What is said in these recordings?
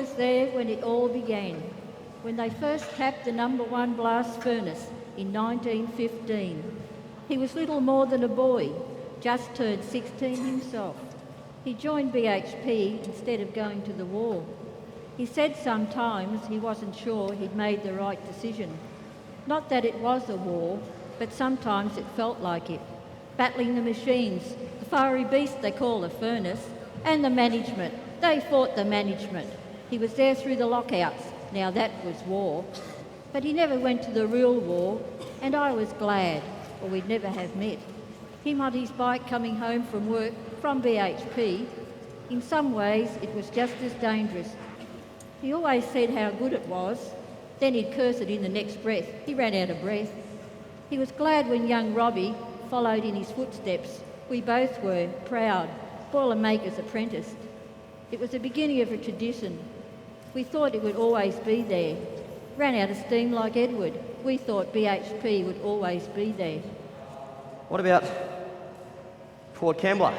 was there when it all began, when they first tapped the #1 blast furnace in 1915. He was little more than a boy, just turned 16 himself. He joined BHP instead of going to the war. He said sometimes he wasn't sure he'd made the right decision. Not that it was a war, but sometimes it felt like it. Battling the machines, the fiery beast they call a furnace, and the management. They fought the management. He was there through the lockouts. Now that was war. But he never went to the real war, and I was glad, or we'd never have met. Him on his bike coming home from work from BHP. In some ways, it was just as dangerous. He always said how good it was, then he'd curse it in the next breath. He ran out of breath. He was glad when young Robbie followed in his footsteps. We both were proud, Boilermaker's apprentice. It was the beginning of a tradition. We thought it would always be there. Ran out of steam like Edward. We thought BHP would always be there. What about Port Kembla?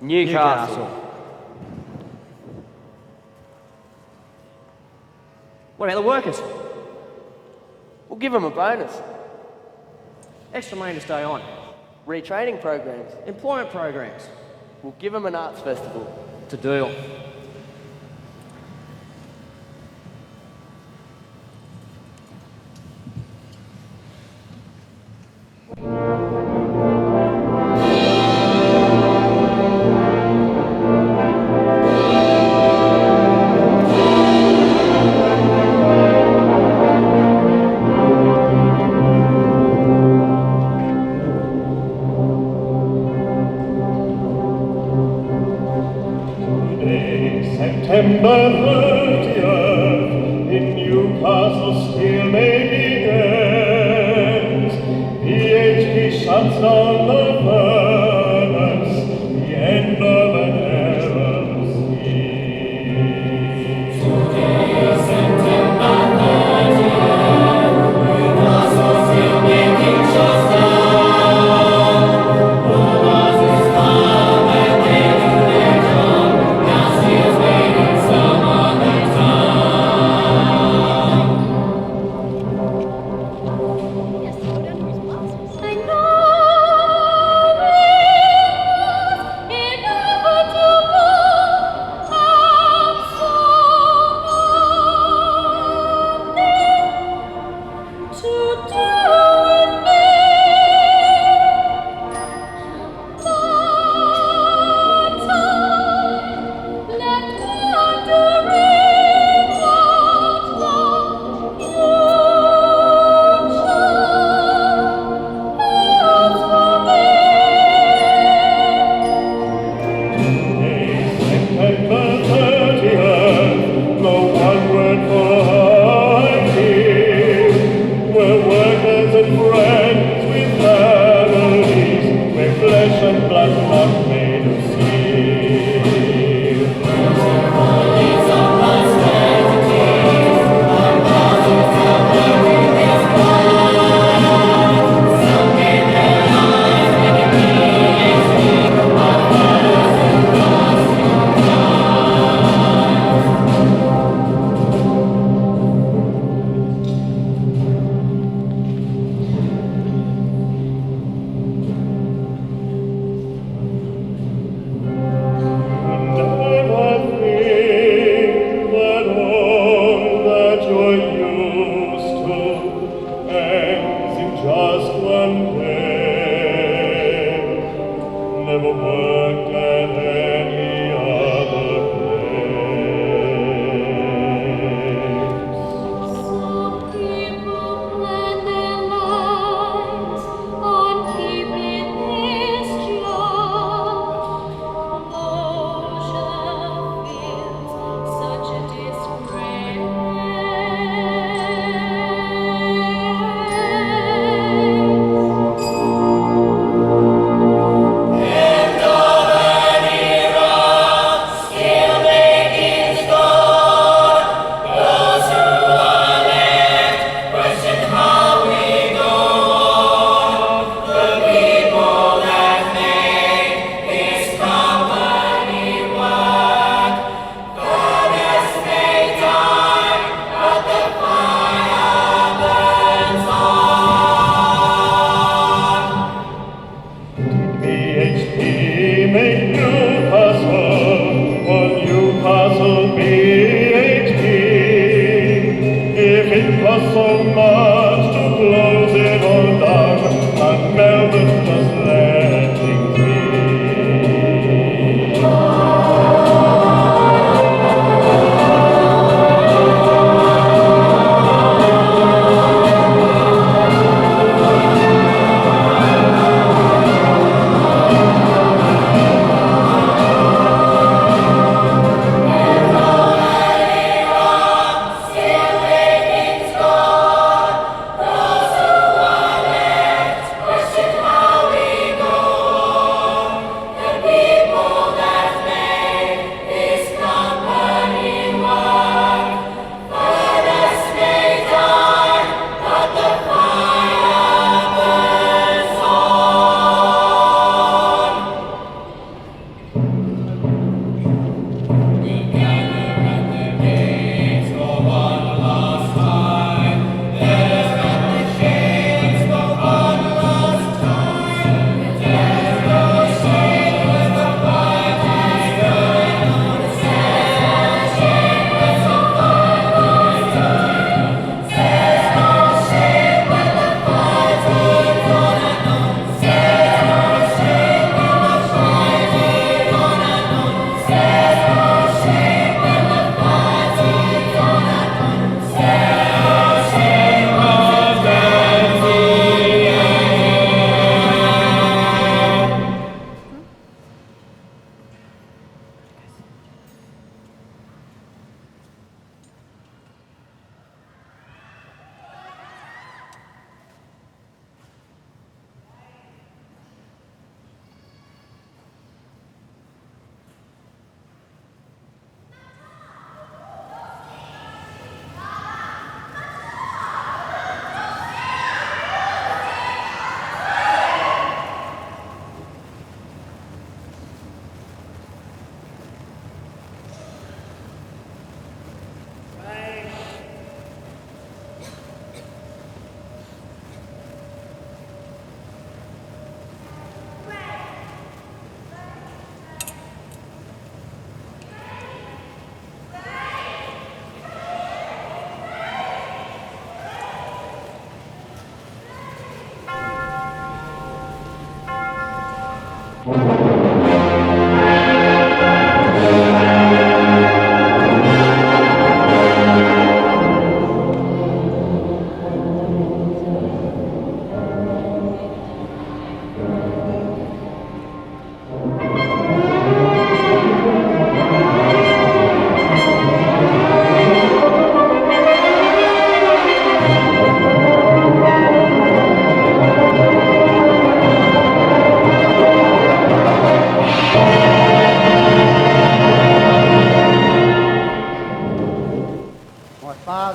Newcastle. What about the workers? We'll give them a bonus. Extra money to stay on. Retraining programs. Employment programs. We'll give them an arts festival. To deal. September 30th, in Newcastle steelmaking ends, BHP shuts down the furnace, the end of an era's scheme. Today, September 30th, Newcastle steelmaking shuts down. All was is calm and they do their job. Now steel's waiting some other time.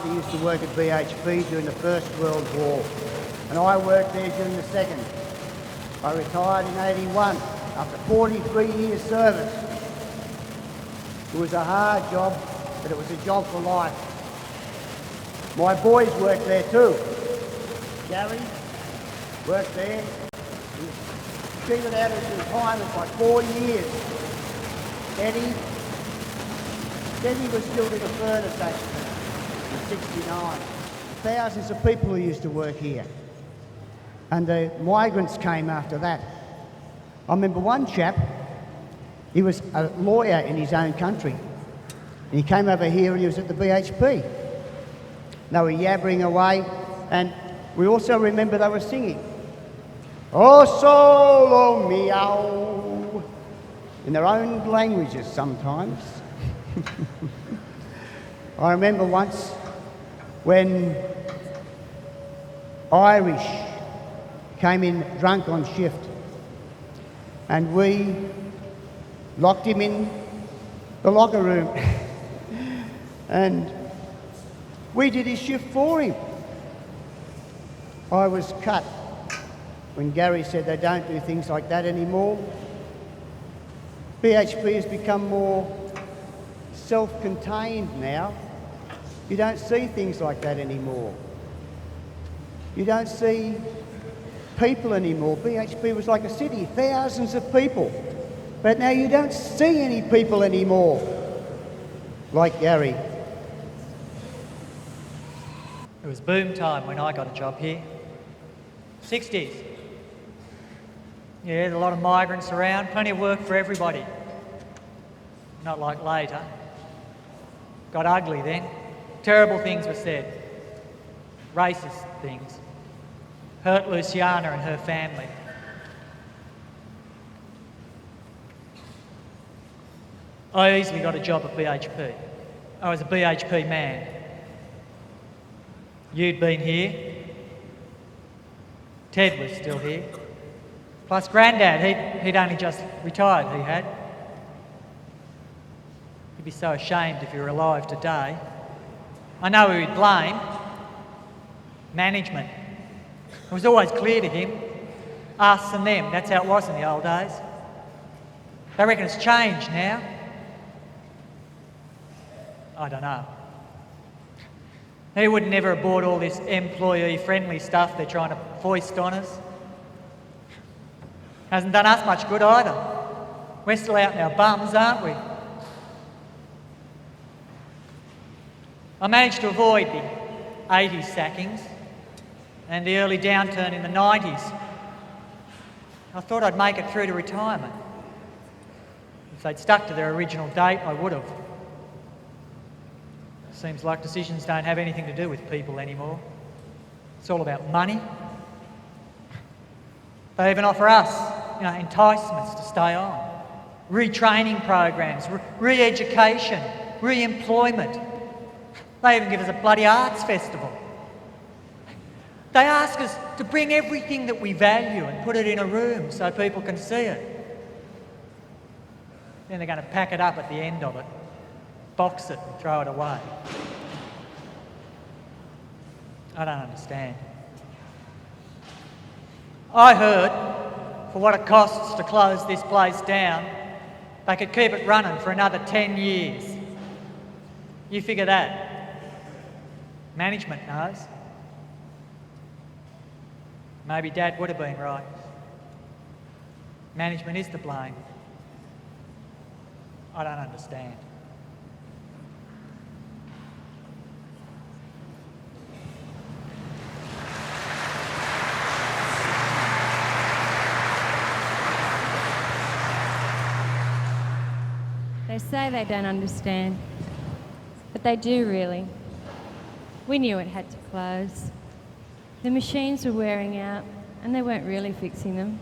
father used to work at BHP during the First World War, and I worked there during the Second. I retired in '81 after 43 years service. It was a hard job, but it was a job for life. My boys worked there too. Gary worked there. He was treated out of his retirement by 4 years. Eddie was still in the furnace actually in '69. Thousands of people who used to work here. And the migrants came after that. I remember one chap, he was a lawyer in his own country. And he came over here and he was at the BHP. They were yabbering away, and we also remember they were singing, "Oh solo meow," in their own languages sometimes. I remember once when Irish came in drunk on shift, and we locked him in the locker room and we did his shift for him. I was cut when Gary said they don't do things like that anymore. BHP has become more self-contained now. You don't see things like that anymore. You don't see people anymore. BHP was like a city, thousands of people. But now you don't see any people anymore, like Gary. It was boom time when I got a job here. 60s. Yeah, there's a lot of migrants around, plenty of work for everybody. Not like later. Got ugly then. Terrible things were said. Racist things. Hurt Luciana and her family. I easily got a job at BHP. I was a BHP man. You'd been here. Ted was still here. Plus Grandad, he'd only just retired, he had. He'd be so ashamed if he were alive today. I know who he'd blame. Management. It was always clear to him. Us and them, that's how it was in the old days. They reckon it's changed now. I don't know. He would never have bought all this employee-friendly stuff they're trying to foist on us. Hasn't done us much good either. We're still out in our bums, aren't we? I managed to avoid the 80s sackings and the early downturn in the 90s. I thought I'd make it through to retirement. If they'd stuck to their original date, I would have. Seems like decisions don't have anything to do with people anymore. It's all about money. They even offer us, enticements to stay on. Retraining programs, re-education, re-employment. They even give us a bloody arts festival. They ask us to bring everything that we value and put it in a room so people can see it. Then they're going to pack it up at the end of it, box it and throw it away. I don't understand. I heard, for what it costs to close this place down, they could keep it running for another 10 years. You figure that. Management knows. Maybe Dad would have been right. Management is to blame. I don't understand. They say they don't understand, but they do really. We knew it had to close. The machines were wearing out and they weren't really fixing them.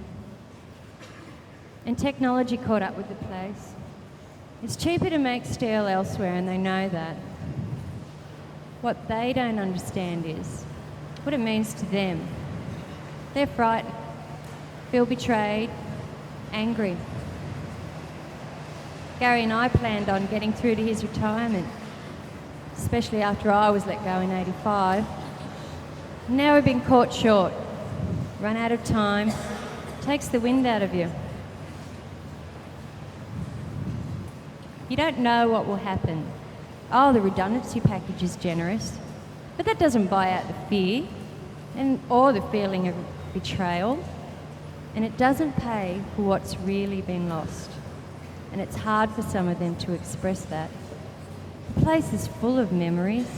And technology caught up with the place. It's cheaper to make steel elsewhere and they know that. What they don't understand is what it means to them. They're frightened, feel betrayed, angry. Gary and I planned on getting through to his retirement. especially after I was let go in 85. Now we've been caught short, run out of time, takes the wind out of you. You don't know what will happen. Oh, the redundancy package is generous, but that doesn't buy out the fear or the feeling of betrayal, and it doesn't pay for what's really been lost. And it's hard for some of them to express that. The place is full of memories.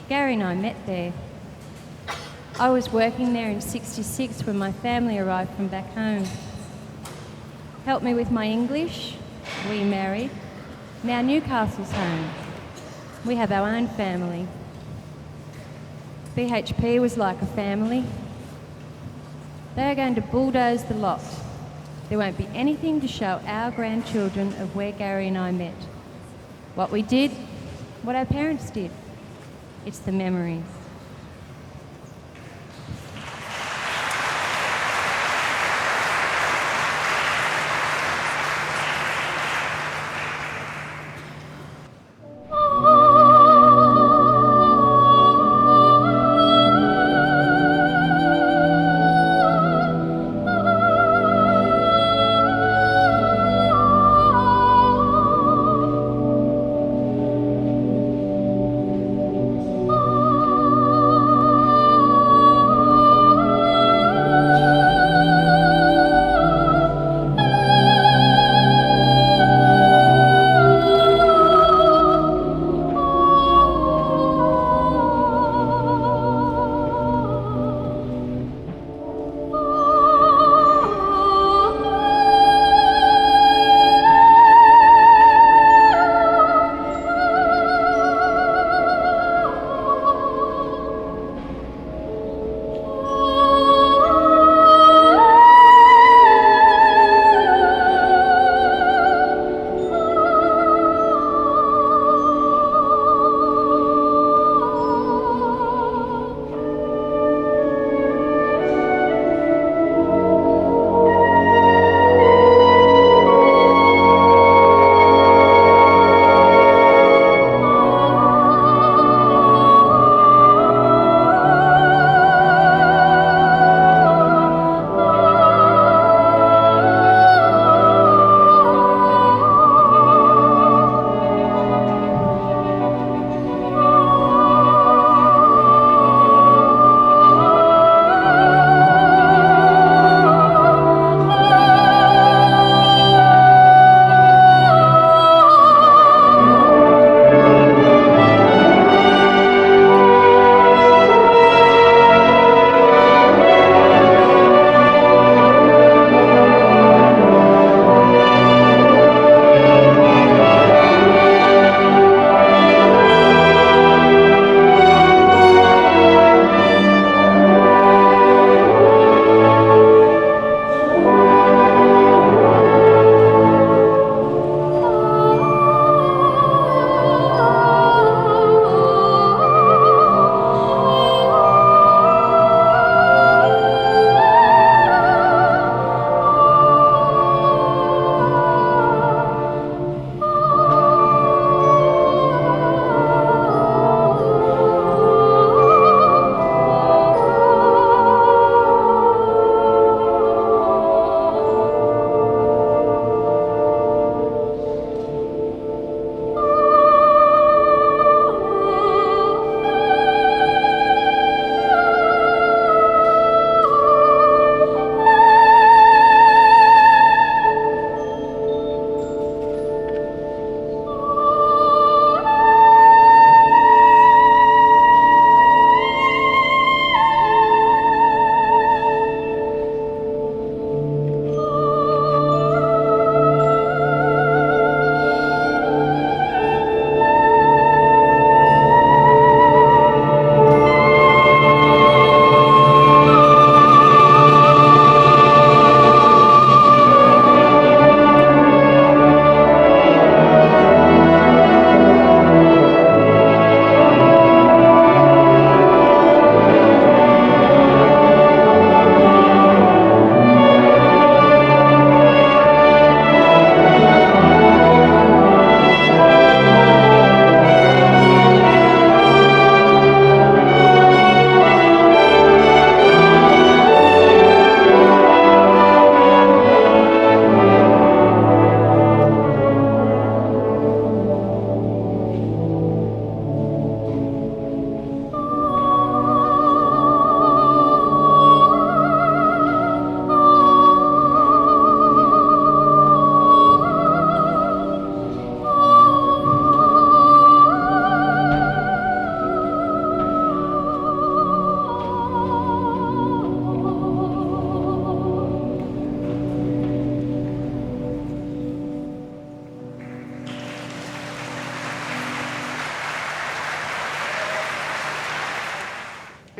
Gary and I met there. I was working there in '66 when my family arrived from back home. Helped me with my English. We married. Now Newcastle's home. We have our own family. BHP was like a family. They are going to bulldoze the lot. There won't be anything to show our grandchildren of where Gary and I met. What we did, what our parents did. It's the memories.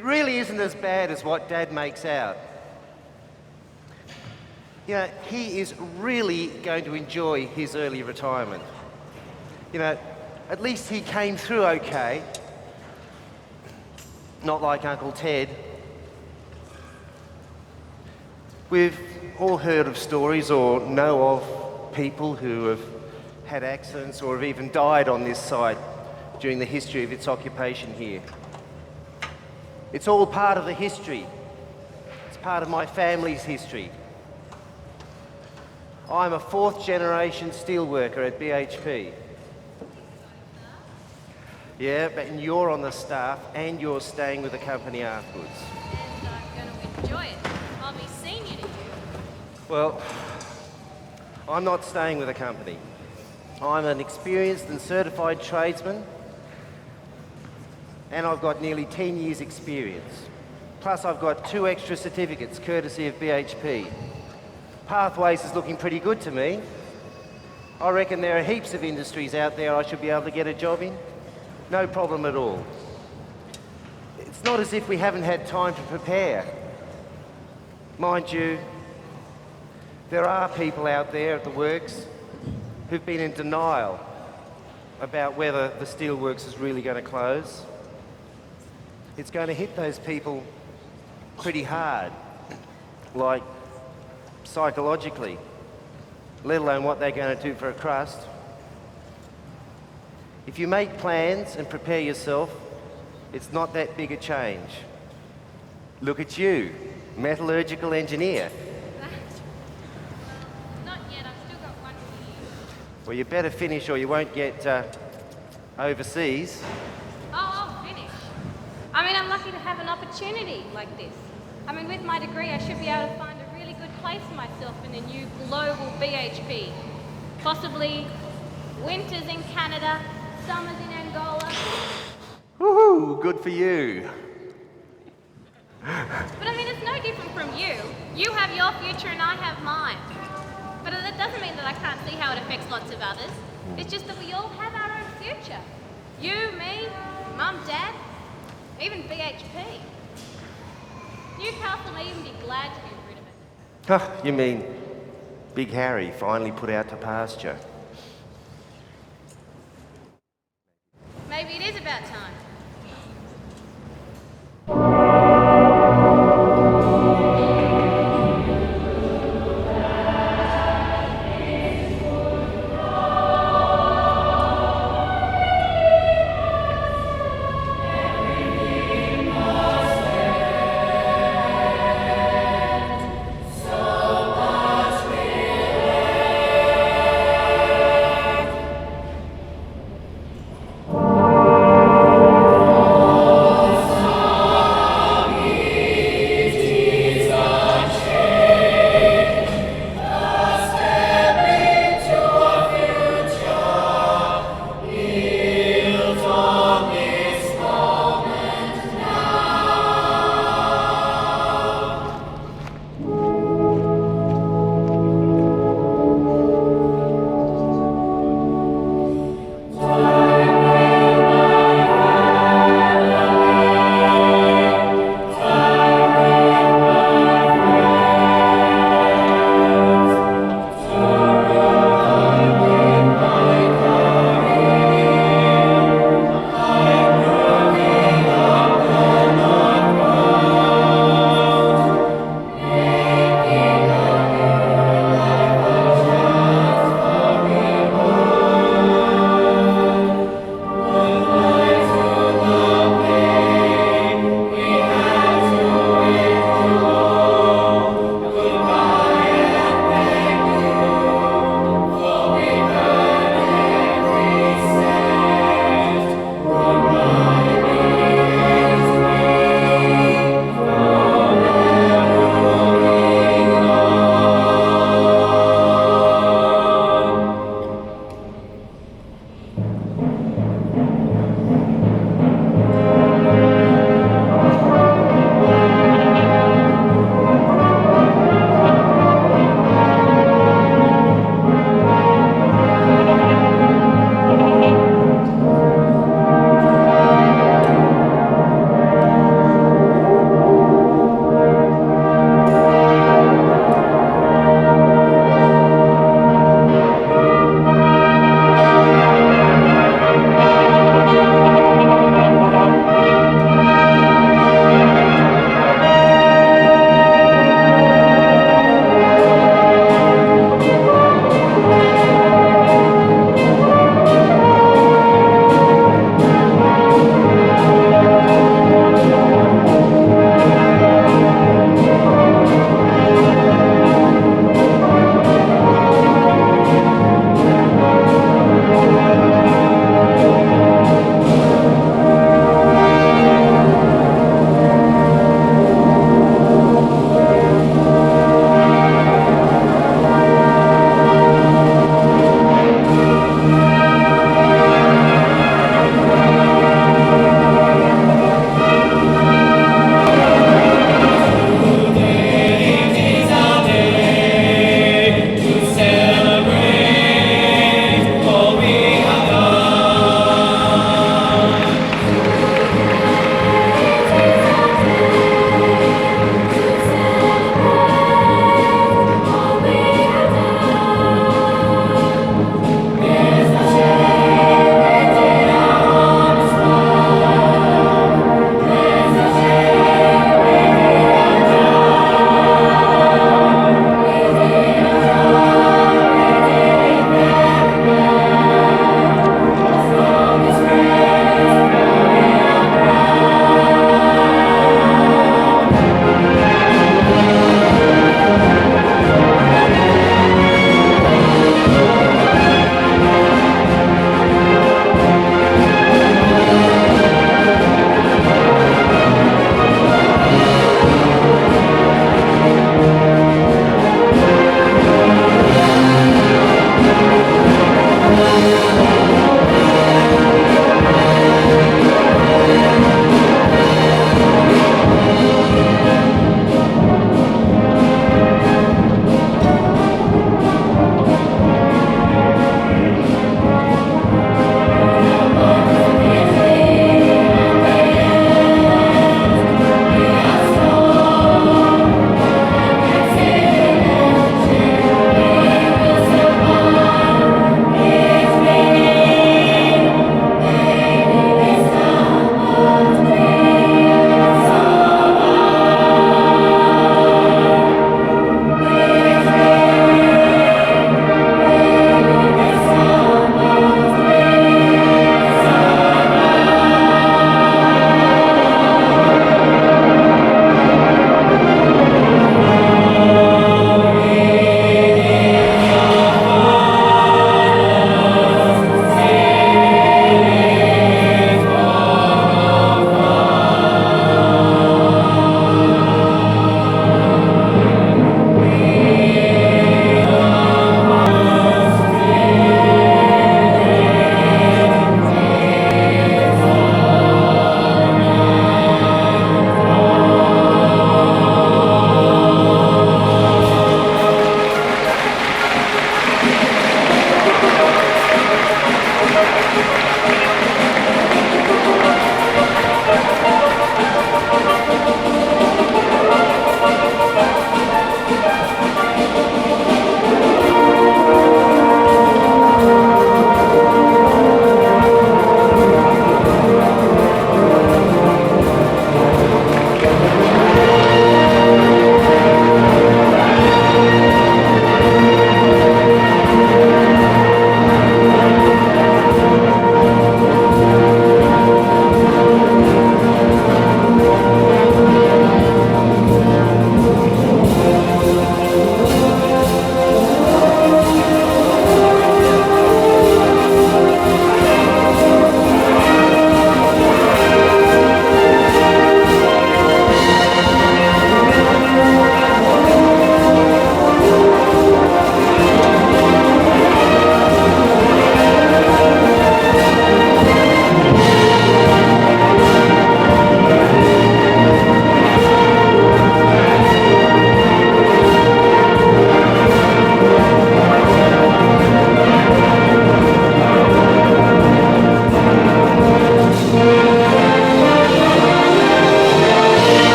It really isn't as bad as what Dad makes out. You know, he is really going to enjoy his early retirement. You know, at least he came through okay. Not like Uncle Ted. We've all heard of stories or know of people who have had accidents or have even died on this site during the history of its occupation here. It's all part of the history. It's part of my family's history. I'm a fourth generation steelworker at BHP. Yeah, but you're on the staff and you're staying with the company afterwards. And I'm going to enjoy it. I'll be senior to you. Well, I'm not staying with the company. I'm an experienced and certified tradesman, and I've got nearly 10 years' experience. Plus, I've got 2 extra certificates, courtesy of BHP. Pathways is looking pretty good to me. I reckon there are heaps of industries out there I should be able to get a job in. No problem at all. It's not as if we haven't had time to prepare. Mind you, there are people out there at the works who've been in denial about whether the steelworks is really going to close. It's going to hit those people pretty hard, like psychologically, let alone what they're going to do for a crust. If you make plans and prepare yourself, it's not that big a change. Look at you, metallurgical engineer. Not yet, I've still got 1 year. Well, you better finish or you won't get overseas. Oh, I'll finish. I mean, I'm lucky to have an opportunity like this. I mean, with my degree, I should be able to find a really good place for myself in a new global BHP. Possibly winters in Canada, summers in Angola. Woohoo, good for you. But I mean, it's no different from you. You have your future and I have mine. But that doesn't mean that I can't see how it affects lots of others. It's just that we all have our own future. You, me, Mum, Dad, even BHP. Newcastle may even be glad to be rid of it. Oh, you mean Big Harry finally put out to pasture? Maybe it is about time.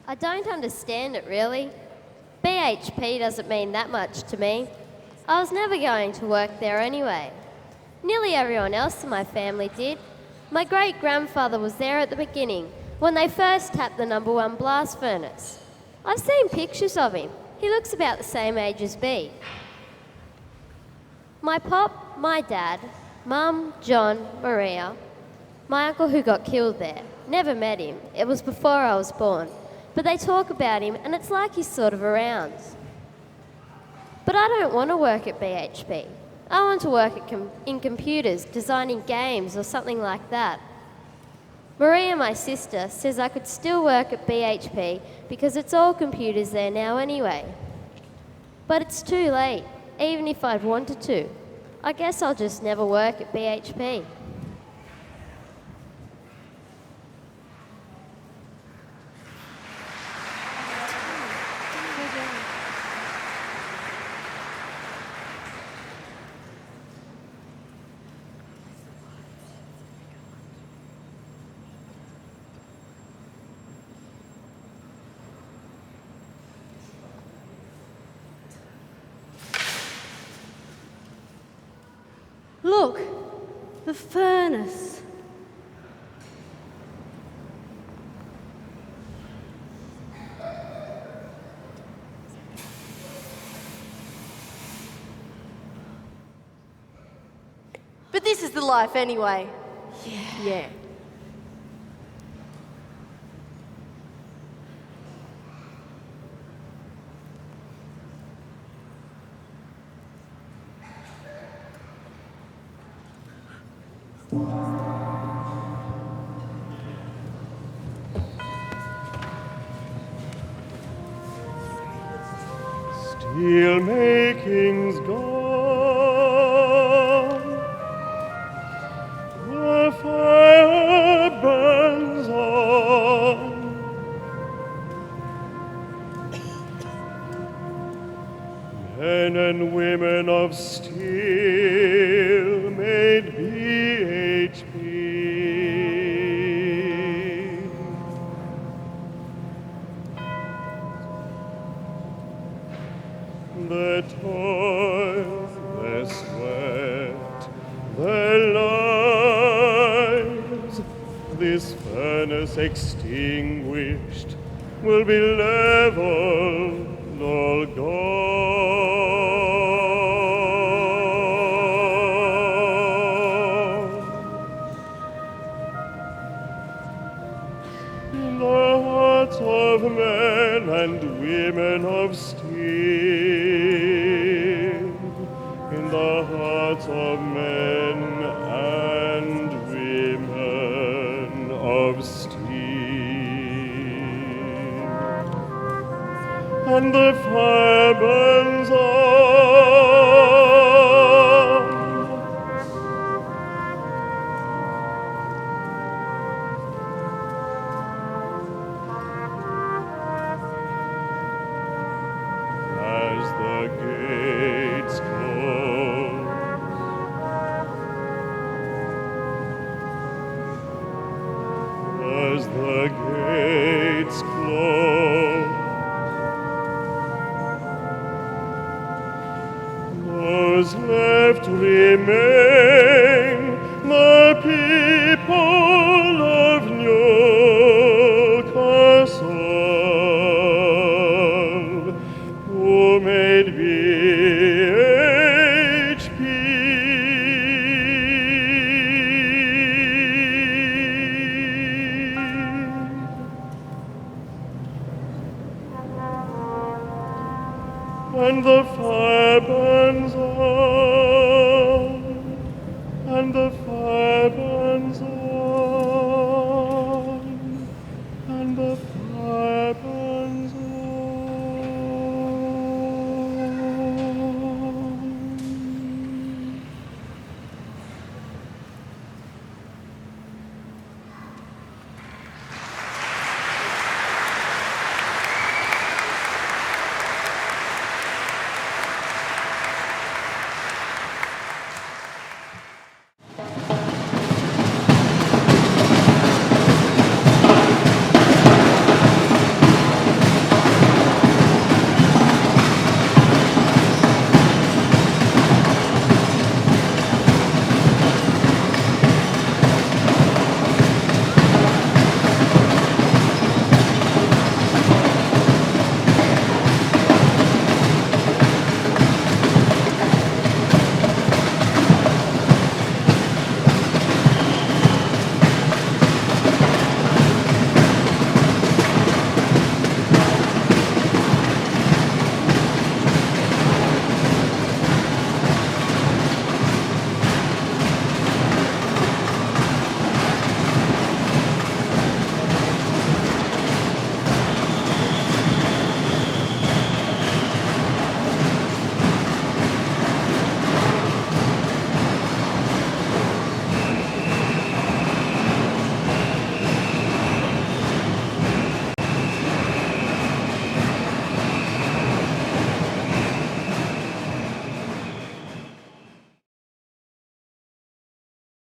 I don't understand it really. BHP doesn't mean that much to me. I was never going to work there anyway. Nearly everyone else in my family did. My great-grandfather was there at the beginning, when they first tapped the number 1 blast furnace. I've seen pictures of him. He looks about the same age as B. My pop, my dad, Mum, John, Maria, my uncle who got killed there. Never met him. It was before I was born. But they talk about him and it's like he's sort of around. But I don't want to work at BHP. I want to work in computers, designing games or something like that. Maria, my sister, says I could still work at BHP because it's all computers there now anyway. But it's too late, even if I'd wanted to. I guess I'll just never work at BHP. Look, the furnace. But this is the life anyway. Yeah. Steel making's gone, the fire burns on. Men and women of steel made BHP. Their toil, their sweat, their lives, this furnace extinguished will be leveled, all gone. The hearts of men and women of steel, in the hearts of men and women of steel, and the fire burns on. As the gates close, as the gates close, those left remain, the people of Newcastle, who made BHP. And the fire burns on, and the